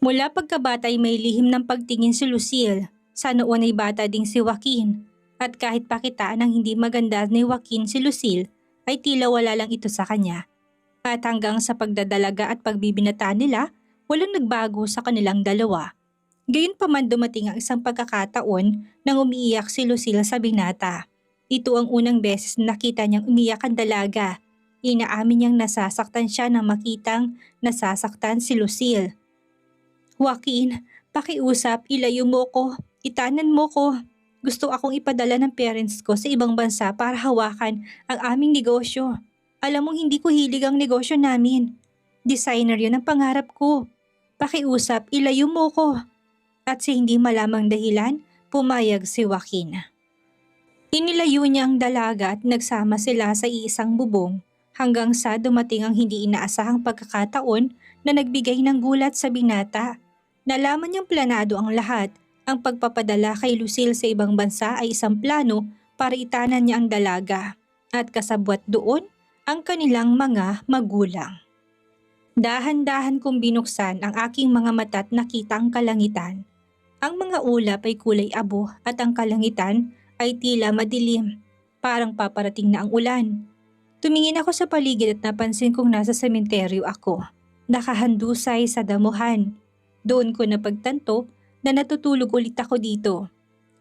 Mula pagkabata ay may lihim ng pagtingin si Lucille. Sa noon ay bata ding si Joaquin. At kahit pakitaan ng hindi maganda ni Joaquin si Lucille, ay tila wala lang ito sa kanya. At hanggang sa pagdadalaga at pagbibinata nila, walang nagbago sa kanilang dalawa. Gayunpaman dumating ang isang pagkakataon nang umiiyak si Lucille sa binata. Ito ang unang beses na nakita niyang umiyak ang dalaga. Inaamin niyang nasasaktan siya nang makitang nasasaktan si Lucille. Joaquin, pakiusap, ilayo mo ko, itanan mo ko. Gusto akong ipadala ng parents ko sa ibang bansa para hawakan ang aming negosyo. Alam mong hindi ko hilig ang negosyo namin. Designer yun ang pangarap ko. Pakiusap, ilayo mo ko. At sa hindi malamang dahilan, pumayag si Joaquin. Inilayo niya ang dalaga at nagsama sila sa iisang bubong hanggang sa dumating ang hindi inaasahang pagkakataon na nagbigay ng gulat sa binata. Nalaman niyang planado ang lahat. Ang pagpapadala kay Lucille sa ibang bansa ay isang plano para itanan niya ang dalaga. At kasabwat doon ang kanilang mga magulang. Dahan-dahan kong binuksan ang aking mga mata at nakita ang kalangitan. Ang mga ulap ay kulay abo at ang kalangitan ay tila madilim. Parang paparating na ang ulan. Tumingin ako sa paligid at napansin kong nasa sementeryo ako. Nakahandusay sa damuhan. Doon ko napagtanto na natutulog ulit ako dito.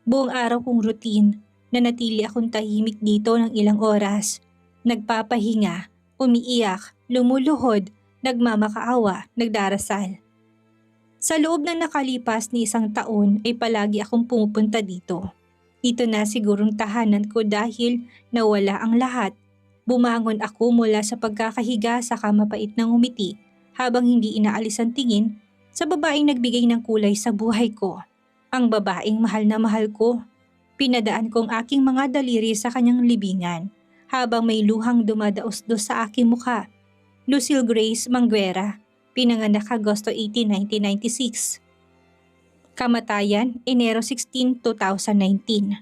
Buong araw kong routine, nanatili akong tahimik dito ng ilang oras. Nagpapahinga, umiiyak, lumuluhod, nagmamakaawa, nagdarasal. Sa loob ng nakalipas ni isang taon ay palagi akong pumupunta dito. Ito na sigurong tahanan ko dahil nawala ang lahat. Bumangon ako mula sa pagkakahiga sa kamapait ng umiti habang hindi inaalis ang tingin sa babaeng nagbigay ng kulay sa buhay ko. Ang babaeng mahal na mahal ko. Pinadaan kong aking mga daliri sa kanyang libingan habang may luhang dumadaos-dos sa aking mukha. Lucille Grace Manguera, pinanganak Agosto 18, 1996. Kamatayan, Enero 16, 2019.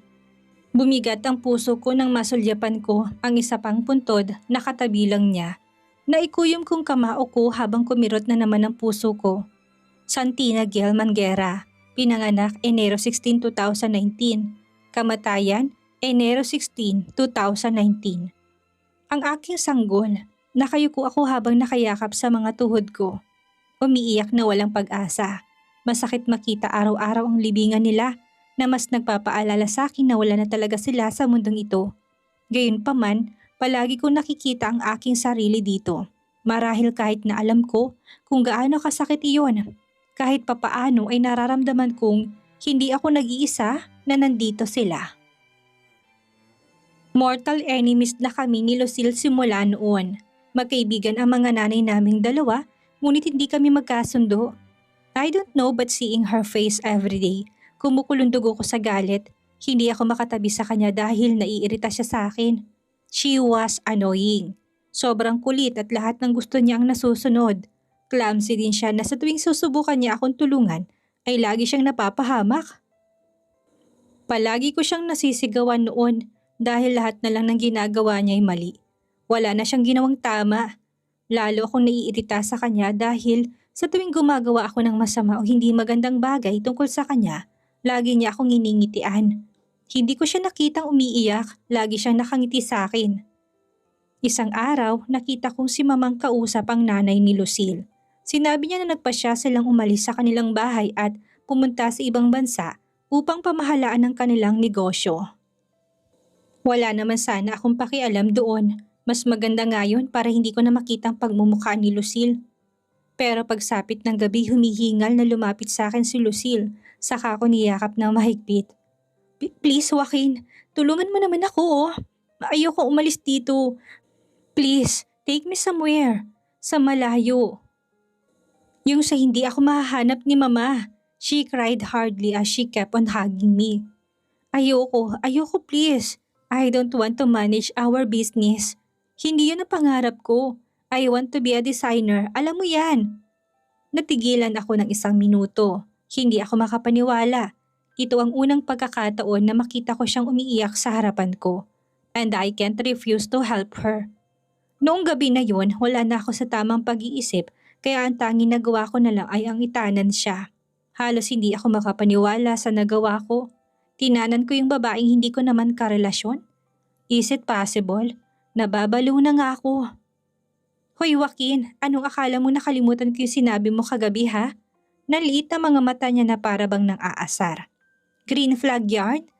Bumigat ang puso ko nang masulyapan ko ang isa pang puntod na katabilang niya. Naikuyom kong kamao ko habang kumirot na naman ang puso ko. Santina Gel Manguera, pinanganak Enero 16, 2019. Kamatayan, Enero 16, 2019. Ang aking sanggol, nakayuko ako habang nakayakap sa mga tuhod ko. Umiiyak na walang pag-asa. Masakit makita araw-araw ang libingan nila na mas nagpapaalala sa akin na wala na talaga sila sa mundong ito. Gayunpaman, palagi kong nakikita ang aking sarili dito. Marahil kahit na alam ko kung gaano kasakit iyon. Kahit papaano ay nararamdaman kong hindi ako nag-iisa na nandito sila. Mortal enemies na kami ni Lucille simula noon. Magkaibigan ang mga nanay naming dalawa, ngunit hindi kami magkasundo. I don't know but seeing her face everyday, kumukulong dugo ko sa galit. Hindi ako makatabi sa kanya dahil naiirita siya sa akin. She was annoying. Sobrang kulit at lahat ng gusto niya ang nasusunod. Clumsy din siya na sa tuwing susubukan niya akong tulungan ay lagi siyang napapahamak. Palagi ko siyang nasisigawan noon dahil lahat na lang ng ginagawa niya ay mali. Wala na siyang ginawang tama. Lalo akong naiirita sa kanya dahil sa tuwing gumagawa ako ng masama o hindi magandang bagay tungkol sa kanya, lagi niya akong iningitian. Hindi ko siya nakitang umiiyak, lagi siyang nakangiti sa akin. Isang araw, nakita kong si mamang kausap ang nanay ni Lucille. Sinabi niya na nagpasya silang umalis sa kanilang bahay at pumunta sa ibang bansa upang pamahalaan ang kanilang negosyo. Wala naman sana akong pakialam doon. Mas maganda nga yun para hindi ko na makita ang pagmumukha ni Lucille. Pero pagsapit ng gabi humihingal na lumapit sa akin si Lucille, saka ako niyakap ng mahigpit. Please Joaquin, tulungan mo naman ako oh. Ayoko umalis dito. Please, take me somewhere. Sa malayo. Yung sa hindi ako mahahanap ni Mama. She cried hardly as she kept on hugging me. Ayoko please. I don't want to manage our business. Hindi yun ang pangarap ko. I want to be a designer, alam mo yan. Natigilan ako ng 1 minuto. Hindi ako makapaniwala. Ito ang unang pagkakataon na makita ko siyang umiiyak sa harapan ko. And I can't refuse to help her. Noong gabi na yun, wala na ako sa tamang pag-iisip Kaya ang tanging nagawa ko na lang ay ang itanan siya. Halos hindi ako makapaniwala sa nagawa ko. Tinanan ko yung babaeng hindi ko naman karelasyon. Is it possible? Nababaliw na nga ako. Hoy Joaquin, anong akala mo nakalimutan ko yung sinabi mo kagabi ha? Naliit na mga mata niya na para bang nang aasar. Green flag yarn?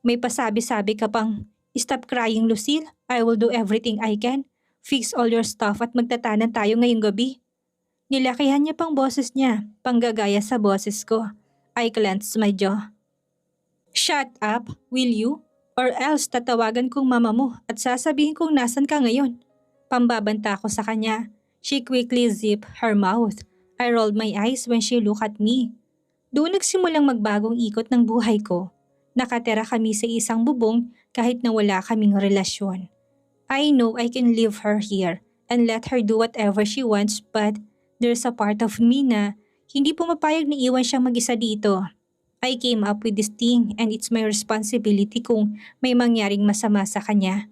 May pasabi-sabi ka pang, "Stop crying Lucille, I will do everything I can. Fix all your stuff at magtatanan tayo ngayong gabi." Nilakihan niya pang boses niya, panggagaya sa boses ko. I clenched my jaw. Shut up, will you? Or else tatawagan kong mama mo at sasabihin kong nasan ka ngayon. Pambabanta ko sa kanya. She quickly zipped her mouth. I rolled my eyes when she looked at me. Doon nagsimulang magbagong ikot ng buhay ko. Nakatira kami sa isang bubong kahit na wala kaming relasyon. I know I can leave her here and let her do whatever she wants, but there's a part of me na hindi pumapayag na iwan siyang mag-isa dito. I came up with this thing and it's my responsibility kung may mangyaring masama sa kanya.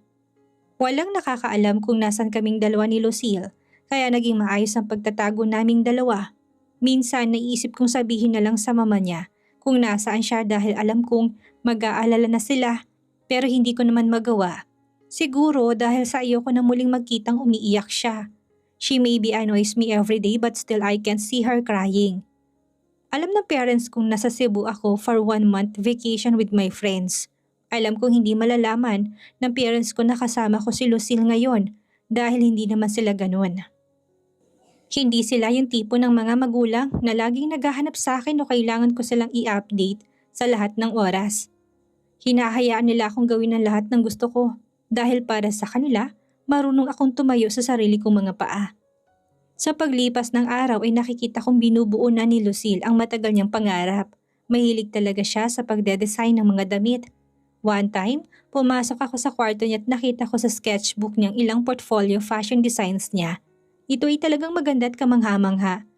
Walang nakakaalam kung nasan kaming dalawa ni Lucille, kaya naging maayos ang pagtatago naming dalawa. Minsan naisip kong sabihin na lang sa mama niya kung nasaan siya dahil alam kong mag-aalala na sila, pero hindi ko naman magawa. Siguro dahil sa iyo ko na muling magkitang umiiyak siya. She maybe annoys me every day but still I can't see her crying. Alam ng parents kong nasa Cebu ako for 1 month vacation with my friends. Alam kong hindi malalaman ng parents ko na kasama ko si Lucille ngayon dahil hindi naman sila ganun. Hindi sila yung tipo ng mga magulang na laging naghahanap sa akin o kailangan ko silang i-update sa lahat ng oras. Hinahayaan nila akong gawin ang lahat ng gusto ko dahil para sa kanila, marunong akong tumayo sa sarili kong mga paa. Sa paglipas ng araw ay nakikita kong binubuo na ni Lucille ang matagal niyang pangarap. Mahilig talaga siya sa pagde-design ng mga damit. One time, pumasok ako sa kwarto niya at nakita ko sa sketchbook niyang ilang portfolio fashion designs niya. Ito ay talagang maganda at kamangha-mangha.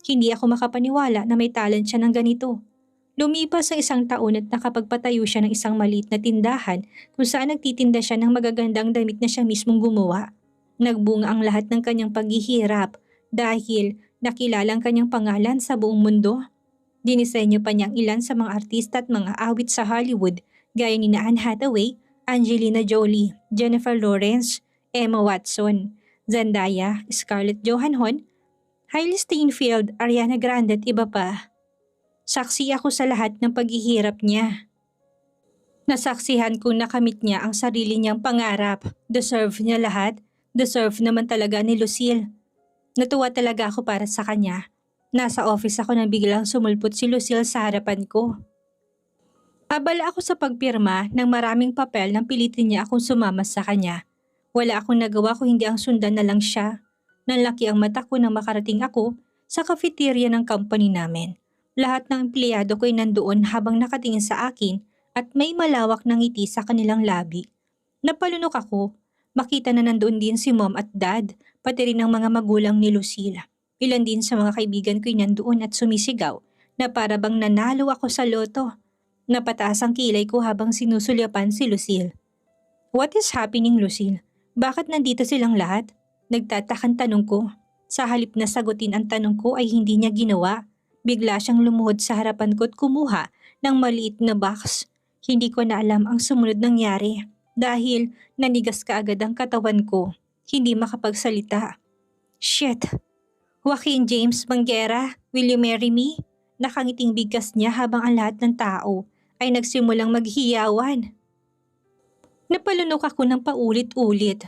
Hindi ako makapaniwala na may talent siya ng ganito. Lumipas ang 1 taon at nakapagpatayo siya ng isang maliit na tindahan kung saan nagtitinda siya ng magagandang damit na siya mismong gumawa. Nagbunga ang lahat ng kanyang paghihirap dahil nakilala ang kanyang pangalan sa buong mundo. Dinisenyo pa niya ang ilan sa mga artista at mga awit sa Hollywood gaya ni Anne Hathaway, Angelina Jolie, Jennifer Lawrence, Emma Watson, Zendaya, Scarlett Johansson, Hailey Steinfeld, Ariana Grande at iba pa. Saksi ako sa lahat ng paghihirap niya. Nasaksihan kong nakamit niya ang sarili niyang pangarap. Deserve niya lahat. Deserve naman talaga ni Lucille. Natuwa talaga ako para sa kanya. Nasa office ako nang biglang sumulpot si Lucille sa harapan ko. Abala ako sa pagpirma ng maraming papel nang pilitin niya akong sumama sa kanya. Wala akong nagawa kung hindi ang sundan na lang siya. Nanlaki ang mata ko nang makarating ako sa cafeteria ng company namin. Lahat ng empleyado ko ay nandoon habang nakatingin sa akin at may malawak na ngiti sa kanilang labi. Napalunok ako. Makita na nandoon din si mom at dad, pati rin ang mga magulang ni Lucille. Ilan din sa mga kaibigan ko ay nandoon at sumisigaw na para bang nanalo ako sa loto. Napataas ang kilay ko habang sinusulyapan si Lucille. What is happening, Lucille? Bakit nandito silang lahat? Nagtatakang tanong ko. Sa halip na sagutin ang tanong ko ay hindi niya ginawa. Bigla siyang lumuhod sa harapan ko at kumuha ng maliit na box. Hindi ko na alam ang sumunod nangyari dahil nanigas kaagad ang katawan ko. Hindi makapagsalita. Shit! Joaquin James Banguera, will you marry me? Nakangiting bigkas niya habang ang lahat ng tao ay nagsimulang maghiyawan. Napalunok ako ng paulit-ulit.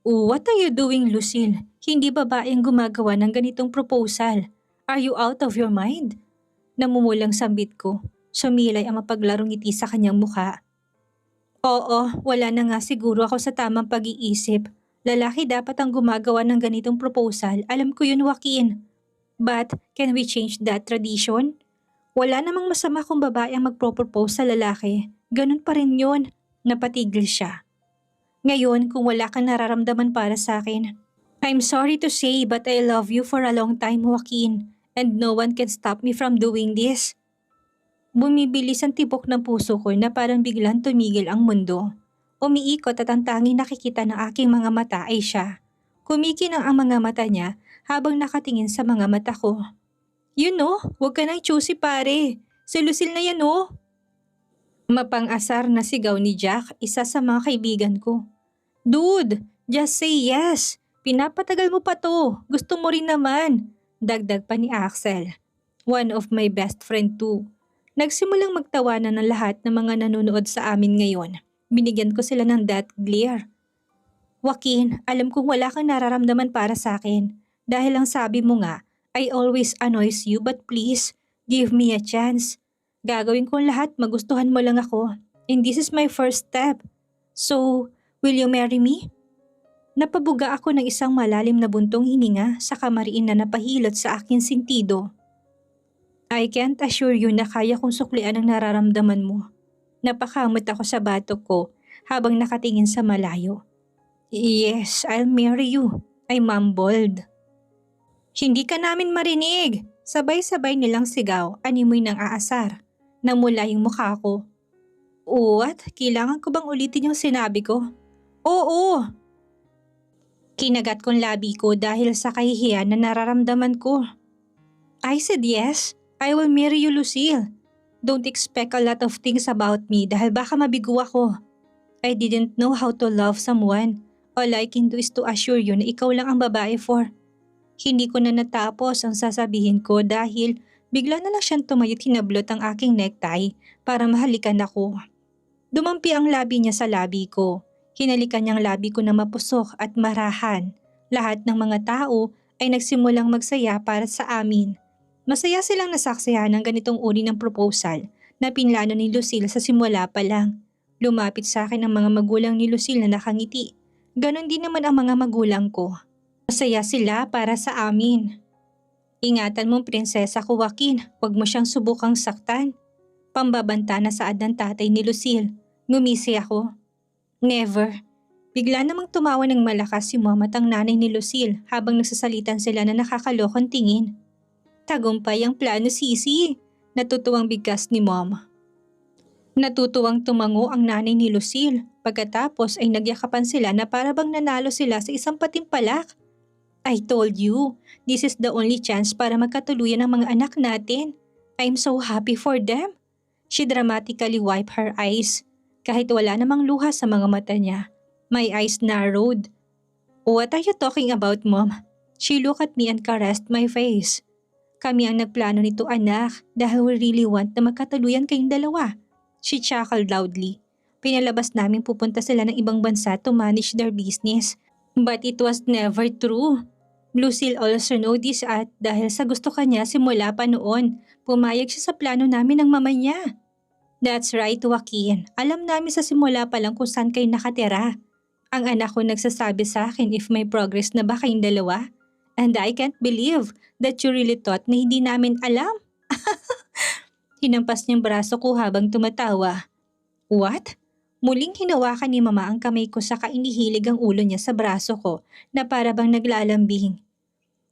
What are you doing, Lucille? Hindi babaeng gumagawa ng ganitong proposal. Are you out of your mind? Namumulang sambit ko. Sumilay ang mapaglarong ngiti sa kanyang mukha. Oo, wala na nga siguro ako sa tamang pag-iisip. Lalaki dapat ang gumagawa ng ganitong proposal. Alam ko yun, Joaquin. But can we change that tradition? Wala namang masama kung babae ang magpropose sa lalaki. Ganun pa rin yun. Napatigil siya. Ngayon, kung wala kang nararamdaman para sa akin, I'm sorry to say but I love you for a long time, Joaquin. And no one can stop me from doing this. Bumibilis ang tibok ng puso ko na parang biglang tumigil ang mundo. Umiikot at ang tanging nakikita ng aking mga mata ay siya. Kumikinang ang mga mata niya habang nakatingin sa mga mata ko. Yun no, huwag ka nang choosy pare. Si Lucille na yan oh. Mapang-asar na sigaw ni Jack, isa sa mga kaibigan ko. Dude, just say yes. Pinapatagal mo pa to. Gusto mo rin naman. Dagdag pa ni Axel. One of my best friend too. Nagsimulang magtawanan ng lahat ng mga nanonood sa amin ngayon. Binigyan ko sila ng that glare. Joaquin, alam kong wala kang nararamdaman para sa akin. Dahil ang sabi mo nga, I always annoys you but please, give me a chance. Gagawin ko ang lahat, magustuhan mo lang ako. And this is my first step. So, will you marry me? Napabuga ako ng isang malalim na buntong hininga sa kamariin na napahilot sa aking sentido. I can't assure you na kaya kong suklian ang nararamdaman mo. Napakamot ako sa batok ko habang nakatingin sa malayo. Yes, I'll marry you. I mumbled. Hindi ka namin marinig. Sabay-sabay nilang sigaw, animoy ng aasar. Namula yung mukha ko. What? Kailangan ko bang ulitin yung sinabi ko? Oo. Kinagat kong labi ko dahil sa kahihiyan na nararamdaman ko. I said yes. I will marry you, Lucille. Don't expect a lot of things about me dahil baka mabigo ako. I didn't know how to love someone. All I can do is to assure you na ikaw lang ang babae for. Hindi ko na natapos ang sasabihin ko dahil bigla na lang siyang tumayot hinablot ang aking necktie para mahalikan ako. Dumampi ang labi niya sa labi ko. Hinalikan niyang labi ko na mapusok at marahan. Lahat ng mga tao ay nagsimulang magsaya para sa amin. Masaya silang nasaksihan ng ganitong uri ng proposal na pinlano ni Lucille sa simula pa lang. Lumapit sa akin ang mga magulang ni Lucille na nakangiti. Ganon din naman ang mga magulang ko. Masaya sila para sa amin. Ingatan mong prinsesa ko, Joaquin. Huwag mo siyang subukang saktan. Pambabanta na saad ng tatay ni Lucille. Ngumisi ako. Never. Bigla namang tumawa ng malakas si Mom at ang nanay ni Lucille habang nagsasalitan sila na nakakalokong tingin. Tagumpay ang plano, Sisi. Natutuwang bigkas ni Mom. Natutuwang tumango ang nanay ni Lucille. Pagkatapos ay nagyakapan sila na para bang nanalo sila sa isang patimpalak. I told you, this is the only chance para magkatuluyan ang mga anak natin. I'm so happy for them. She dramatically wiped her eyes. Kahit wala namang luha sa mga mata niya. My eyes narrowed. What are you talking about, Mom? She looked at me and caressed my face. Kami ang nagplano nito, anak, dahil we really want na magkatuluyan kayong dalawa. She chuckled loudly. Pinalabas namin pupunta sila ng ibang bansa to manage their business. But it was never true. Lucille also know this at dahil sa gusto kanya simula pa noon, pumayag siya sa plano namin ng mama niya. That's right, Joaquin. Alam namin sa simula pa lang kung saan kayo nakatira. Ang anak ko nagsasabi sa akin if may progress na ba kayong dalawa. And I can't believe that you really thought na hindi namin alam. Hinampas niyang braso ko habang tumatawa. What? Muling hinawakan ni Mama ang kamay ko sa kainihilig ang ulo niya sa braso ko na para bang naglalambing.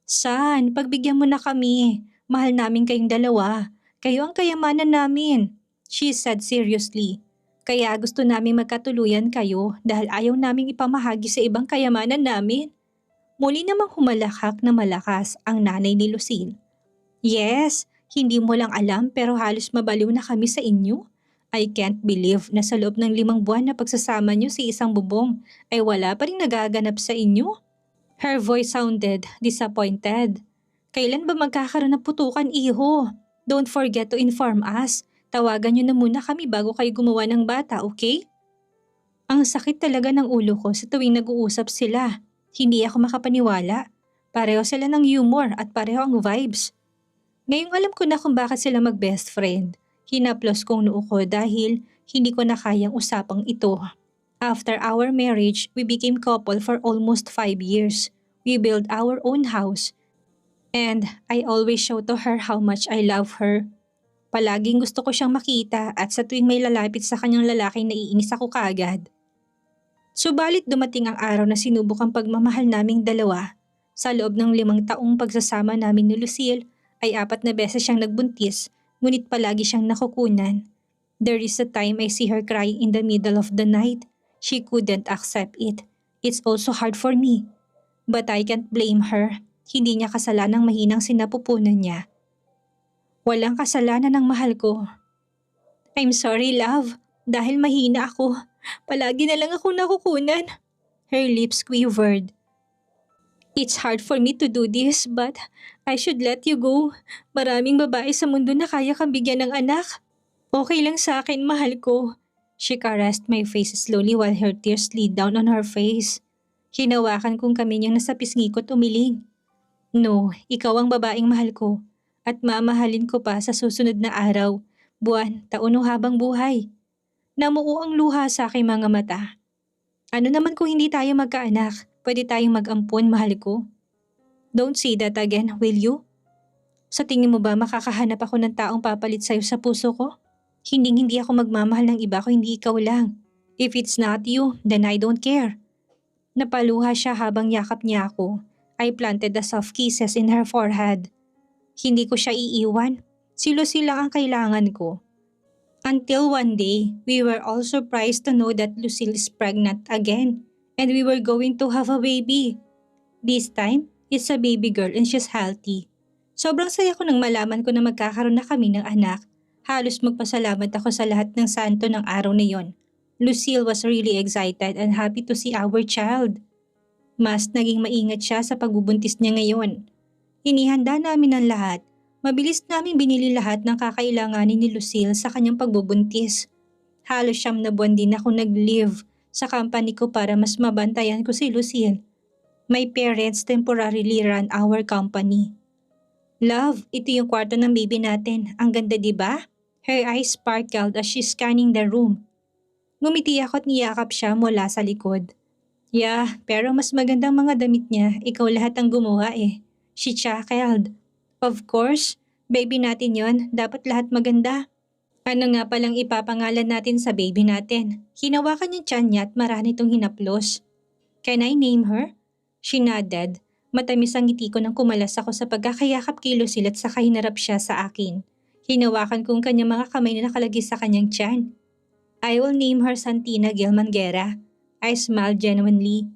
San, pagbigyan mo na kami. Mahal namin kayong dalawa. Kayo ang kayamanan namin. She said seriously. Kaya gusto namin magkatuluyan kayo dahil ayaw naming ipamahagi sa ibang kayamanan namin. Muli namang humalakhak na malakas ang nanay ni Lucille. Yes, hindi mo lang alam pero halos mabaliw na kami sa inyo. I can't believe na sa loob ng 5 buwan na pagsasama niyo sa isang bubong ay wala pa rin nagaganap sa inyo. Her voice sounded disappointed. Kailan ba magkakaroon ng putukan, iho? Don't forget to inform us. Tawagan niyo na muna kami bago kayo gumawa ng bata, okay? Ang sakit talaga ng ulo ko sa tuwing nag-uusap sila. Hindi ako makapaniwala. Pareho sila ng humor at pareho ang vibes. Ngayong alam ko na kung bakit sila mag-best friend. Hinaplos kong noo ko dahil hindi ko na kayang usapang ito. After our marriage, we became couple for almost 5 years. We built our own house. And I always show to her how much I love her. Palaging gusto ko siyang makita at sa tuwing may lalapit sa kanyang lalaki naiinis ako kaagad. Subalit dumating ang araw na sinubok ang pagmamahal naming dalawa. Sa loob ng 5 taong pagsasama namin ni Lucille ay 4 na beses siyang nagbuntis, ngunit palagi siyang nakukunan. There is a time I see her crying in the middle of the night. She couldn't accept it. It's also hard for me. But I can't blame her. Hindi niya kasalanang mahinang sinapupunan niya. Walang kasalanan ng mahal ko. I'm sorry, love. Dahil mahina ako. Palagi na lang akong nakukunan. Her lips quivered. It's hard for me to do this, but I should let you go. Maraming babae sa mundo na kaya kang bigyan ng anak. Okay lang sa akin, mahal ko. She caressed my face slowly while her tears slid down on her face. Hinawakan kong kami niyang nasa pisngi ko tumiling. No, ikaw ang babaeng mahal ko. At mamahalin ko pa sa susunod na araw, buwan, taon o habang buhay. Namuo ang luha sa aking mga mata. Ano naman kung hindi tayo magkaanak? Pwede tayong mag-ampon, mahal ko. Don't say that again, will you? Sa tingin mo ba makakahanap ako ng taong papalit sa'yo sa puso ko? Hindi ako magmamahal ng iba kung hindi ikaw lang. If it's not you, then I don't care. Napaluha siya habang yakap niya ako. I planted the soft kisses in her forehead. Hindi ko siya iiwan. Si Lucille lang ang kailangan ko. Until one day, we were all surprised to know that Lucille is pregnant again and we were going to have a baby. This time, it's a baby girl and she's healthy. Sobrang saya ko nang malaman ko na magkakaroon na kami ng anak. Halos magpasalamat ako sa lahat ng santo ng araw na yon. Lucille was really excited and happy to see our child. Mas naging maingat siya sa pagbubuntis niya ngayon. Inihanda namin ang lahat. Mabilis namin binili lahat ng kakailanganin ni Lucille sa kanyang pagbubuntis. Halos 9 na buwan din ako nag-leave sa company ko para mas mabantayan ko si Lucille. My parents temporarily ran our company. Love, ito yung kwarto ng baby natin. Ang ganda, di ba? Her eyes sparkled as she's scanning the room. Ngumiti ako at niyakap siya mula sa likod. Yeah, pero mas magandang mga damit niya. Ikaw lahat ang gumawa eh. She chuckled. Of course, baby natin yon. Dapat lahat maganda. Ano nga palang ipapangalan natin sa baby natin? Hinawakan niya tiyan niya at marami itong hinaplos. Can I name her? She nodded. Matamis ang ngiti ko nang kumalas ako sa pagkakayakap kay Lucille at saka hinarap siya sa akin. Hinawakan kong kanyang mga kamay na nakalagay sa kanyang tiyan. I will name her Santina Gilmanguera. I smiled genuinely.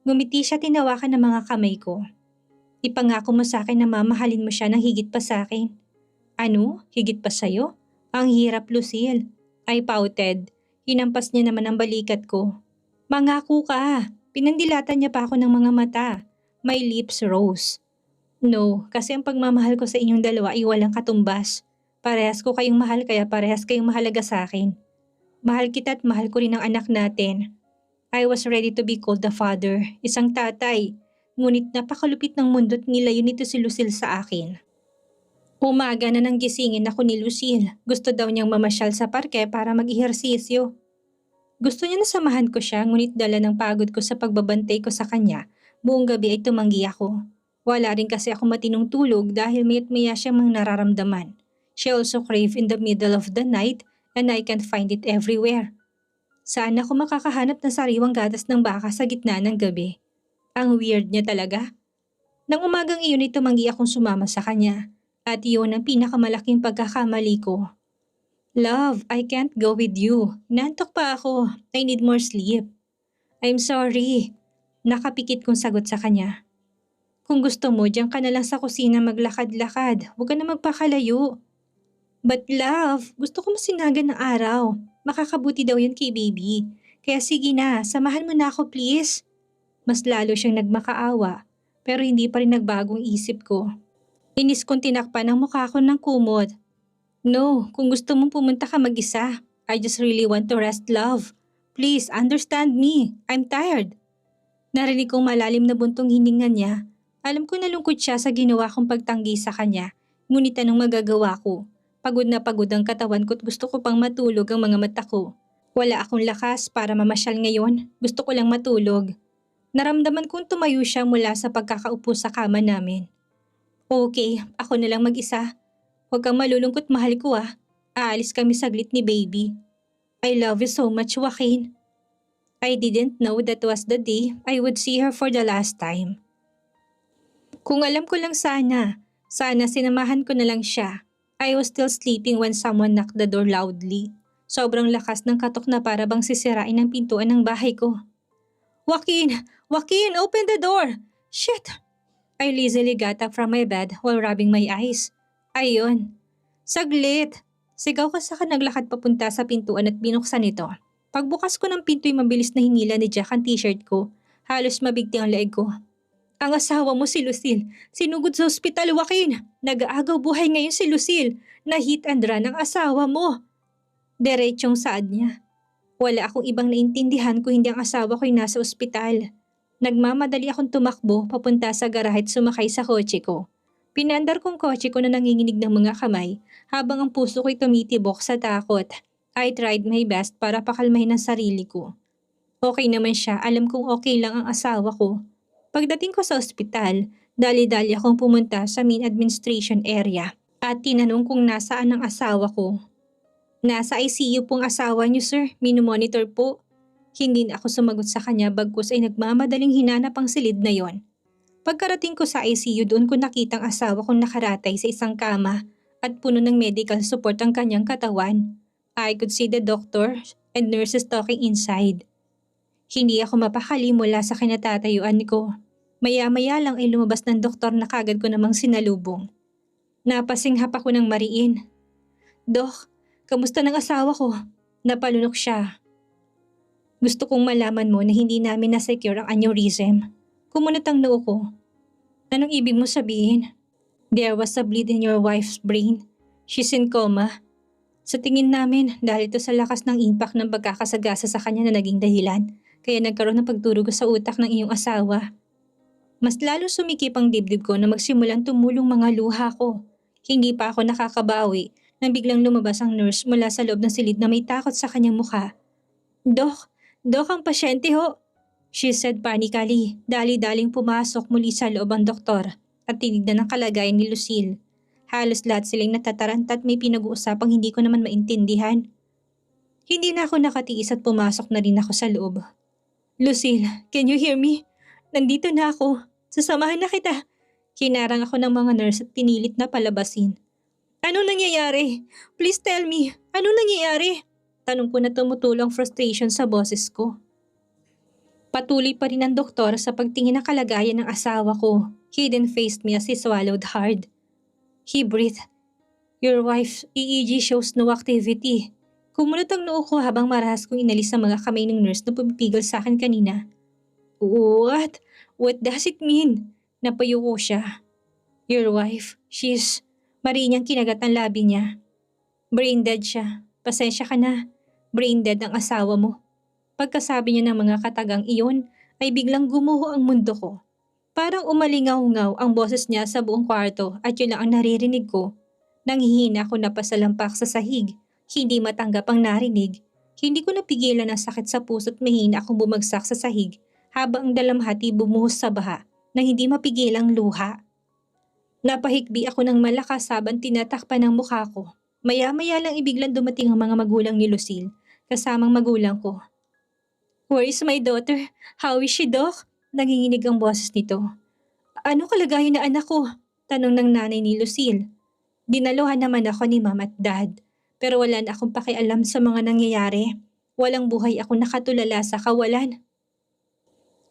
Ngumiti siya, tinawakan ng mga kamay ko. Ipangako mo sa akin na mamahalin mo siya ng higit pa sa akin. Ano? Higit pa sa'yo? Ang hirap, Lucille. I pouted. Hinampas niya naman ang balikat ko. Mangako ka. Pinandilatan niya pa ako ng mga mata. My lips rose. No, kasi ang pagmamahal ko sa inyong dalawa ay walang katumbas. Parehas ko kayong mahal kaya parehas kayong mahalaga sa akin. Mahal kita at mahal ko rin ang anak natin. I was ready to be called a father, isang tatay. Ngunit napakalupit ng mundo at nilayo nito si Lucille sa akin. Umaga na nang gisingin ako ni Lucille. Gusto daw niyang mamasyal sa parke para mag-ehersisyo. Gusto niya na samahan ko siya, ngunit dala ng pagod ko sa pagbabantay ko sa kanya, buong gabi ay tumanggi ako. Wala rin kasi ako matinong tulog dahil mayat maya siyang mga nararamdaman. She also crave in the middle of the night and I can't find it everywhere. Saan ako makakahanap ng sariwang gatas ng baka sa gitna ng gabi? Ang weird niya talaga. Nang umagang iyon ay tumanggi akong sumama sa kanya. At iyon ang pinakamalaking pagkakamali ko. Love, I can't go with you. Nantok pa ako. I need more sleep. I'm sorry. Nakapikit kong sagot sa kanya. Kung gusto mo, diyan ka na lang sa kusina maglakad-lakad. Huwag ka na magpakalayo. But love, gusto ko masinagan ng araw. Makakabuti daw yun kay baby. Kaya sige na, samahan mo na ako please. Mas lalo siyang nagmakaawa, pero hindi pa rin nagbagong isip ko. Inis kong tinakpan ang mukha ko ng kumot. No, kung gusto mong pumunta ka mag-isa. I just really want to rest, love. Please, understand me. I'm tired. Narinig kong malalim na buntong hininga niya. Alam ko nalungkot siya sa ginawa kong pagtanggi sa kanya. Ngunit anong magagawa ko? Pagod na pagod ang katawan ko at gusto ko pang matulog ang mga mata ko. Wala akong lakas para mamasyal ngayon. Gusto ko lang matulog. Naramdaman kong tumayo siya mula sa pagkakaupo sa kama namin. Okay, ako na lang mag-isa. Huwag kang malulungkot, mahal ko ah. Aalis kami saglit ni baby. I love you so much, Joaquin. I didn't know that was the day I would see her for the last time. Kung alam ko lang sana sinamahan ko na lang siya. I was still sleeping when someone knocked the door loudly. Sobrang lakas ng katok na para bang sisirain ang pintuan ng bahay ko. Joaquin! Joaquin, open the door! Shit! I lazily got up from my bed while rubbing my eyes. Ayun. Saglit! Sigaw ko saka naglakad papunta sa pintuan at binuksan ito. Pagbukas ko ng pinto'y mabilis na hinila ni Jack ang t-shirt ko. Halos mabigti ang leeg ko. Ang asawa mo si Lucille. Sinugod sa ospital, Joaquin. Nag-aagaw buhay ngayon si Lucille. Na-hit and run ang asawa mo. Diretsong saad niya. Wala akong ibang naintindihan kung hindi ang asawa ko'y nasa ospital. Nagmamadali akong tumakbo papunta sa garahe at sumakay sa kotse ko. Pinandar kong kotse ko na nanginginig ng mga kamay habang ang puso ko'y tumitibok sa takot. I tried my best para pakalmahin ang sarili ko. Okay naman siya, alam kong okay lang ang asawa ko. Pagdating ko sa ospital, dali-dali akong pumunta sa main administration area at tinanong kung nasaan ang asawa ko. Nasa ICU pong asawa niyo sir, minomonitor po. Hindi na ako sumagot sa kanya bagkus ay nagmamadaling hinanap ang silid na yon. Pagkarating ko sa ICU doon ko nakita ang asawa kong nakaratay sa isang kama at puno ng medical support ang kanyang katawan. I could see the doctors and nurses talking inside. Hindi ako mapakali mula sa kinatatayuan ko. Maya-maya lang ay lumabas ng doktor na kagad ko namang sinalubong. Napasinghap ako ng mariin. Dok, kamusta ng asawa ko? Napalunok siya. Gusto kong malaman mo na hindi namin na-secure ang aneurysm. Kumunot ang noo ko. Anong ibig mo sabihin? There was a bleed in your wife's brain. She's in coma. Sa tingin namin, dahil ito sa lakas ng impact ng pagkakasagasa sa kanya na naging dahilan, kaya nagkaroon ng pagdurugo sa utak ng iyong asawa. Mas lalo sumikip ang dibdib ko na magsimulang tumulong mga luha ko. Hindi pa ako nakakabawi nang biglang lumabas ang nurse mula sa loob ng silid na may takot sa kanyang mukha. Dok ang pasyente ho, she said panically. Dali-daling pumasok muli sa loob ang doktor at tinignan ang kalagayan ni Lucille. Halos lahat silang natataranta at may pinag-uusapang hindi ko naman maintindihan. Hindi na ako nakatiis at pumasok na rin ako sa loob. Lucille, can you hear me? Nandito na ako. Sasamahan na kita. Hinarang ako ng mga nurse at pinilit na palabasin. Anong nangyayari? Please tell me. Anong nangyayari? Tanong ko na tumutulong frustration sa boses ko. Patuloy pa rin ang doktor sa pagtingin ng kalagayan ng asawa ko. He then faced me as he swallowed hard. He breathed. Your wife's EEG shows no activity. Kumunot ang noo ko habang marahas kong inalis ang mga kamay ng nurse na pumipigil sa akin kanina. What? What does it mean? Napayuko siya. Your wife, she's... Marinyang kinagat ang labi niya. Brain dead siya. Pasensya ka na. Brain dead ang asawa mo. Pagkasabi niya ng mga katagang iyon, ay biglang gumuho ang mundo ko. Parang umalingaw-ngaw ang boses niya sa buong kwarto at yun lang ang naririnig ko. Nanghihina ko na pasalampak sa sahig. Hindi matanggap ang narinig. Hindi ko napigilan ang sakit sa puso at mahina akong bumagsak sa sahig habang ang dalamhati bumuhos sa baha na hindi mapigilang luha. Napahikbi ako ng malakas habang tinatakpan ng mukha ko. Maya-maya lang ibiglang dumating ang mga magulang ni Lucille, kasamang magulang ko. Where is my daughter? How is she, Doc? Nanginginig ang boses nito. Ano kalagayan na anak ko? Tanong ng nanay ni Lucille. Dinaluhan naman ako ni Mom at Dad. Pero wala na akong pakialam sa mga nangyayari. Walang buhay ako nakatulala sa kawalan.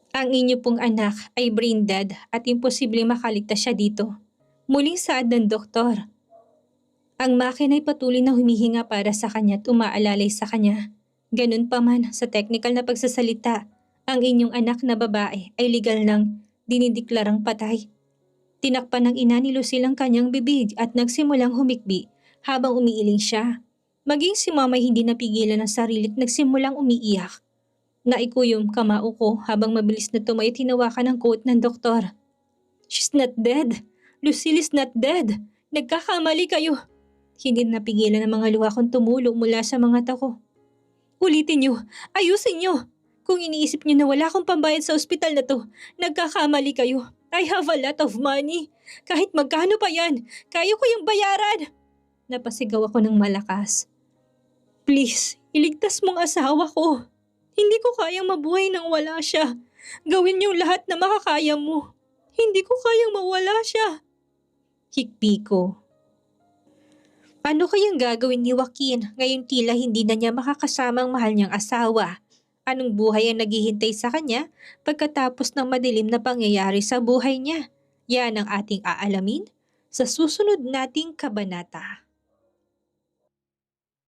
Ang inyo pong anak ay brain dead at imposibleng makaligtas siya dito. Muling saad ng doktor. Ang makina ay patuloy na humihinga para sa kanya at umaalalay sa kanya. Ganun pa man, sa technical na pagsasalita, ang inyong anak na babae ay legal nang dinideklarang patay. Tinakpan ng ina ni Lucille ang kanyang bibig at nagsimulang humikbi habang umiiling siya. Maging si Mama hindi napigilan ang sarili at nagsimulang umiiyak. Naikuyom kamao ko habang mabilis na tumayo tinawakan ang coat ng doktor. She's not dead. Lucille is not dead. Nagkakamali kayo. Hindi napigilan ang mga luha kong tumulo mula sa mga mata ko. Ulitin niyo. Ayusin niyo. Kung iniisip niyo na wala akong pambayad sa ospital na to, nagkakamali kayo. I have a lot of money. Kahit magkano pa yan, kaya ko yung bayaran. Napasigaw ako ng malakas. Please, iligtas mong asawa ko. Hindi ko kayang mabuhay nang wala siya. Gawin yung lahat na makakaya mo. Hindi ko kayang mawala siya. Hikbi ko. Ano kayang gagawin ni Joaquin ngayong tila hindi na niya makakasama ang mahal niyang asawa? Anong buhay ang naghihintay sa kanya pagkatapos ng madilim na pangyayari sa buhay niya? Yan ang ating aalamin sa susunod nating kabanata.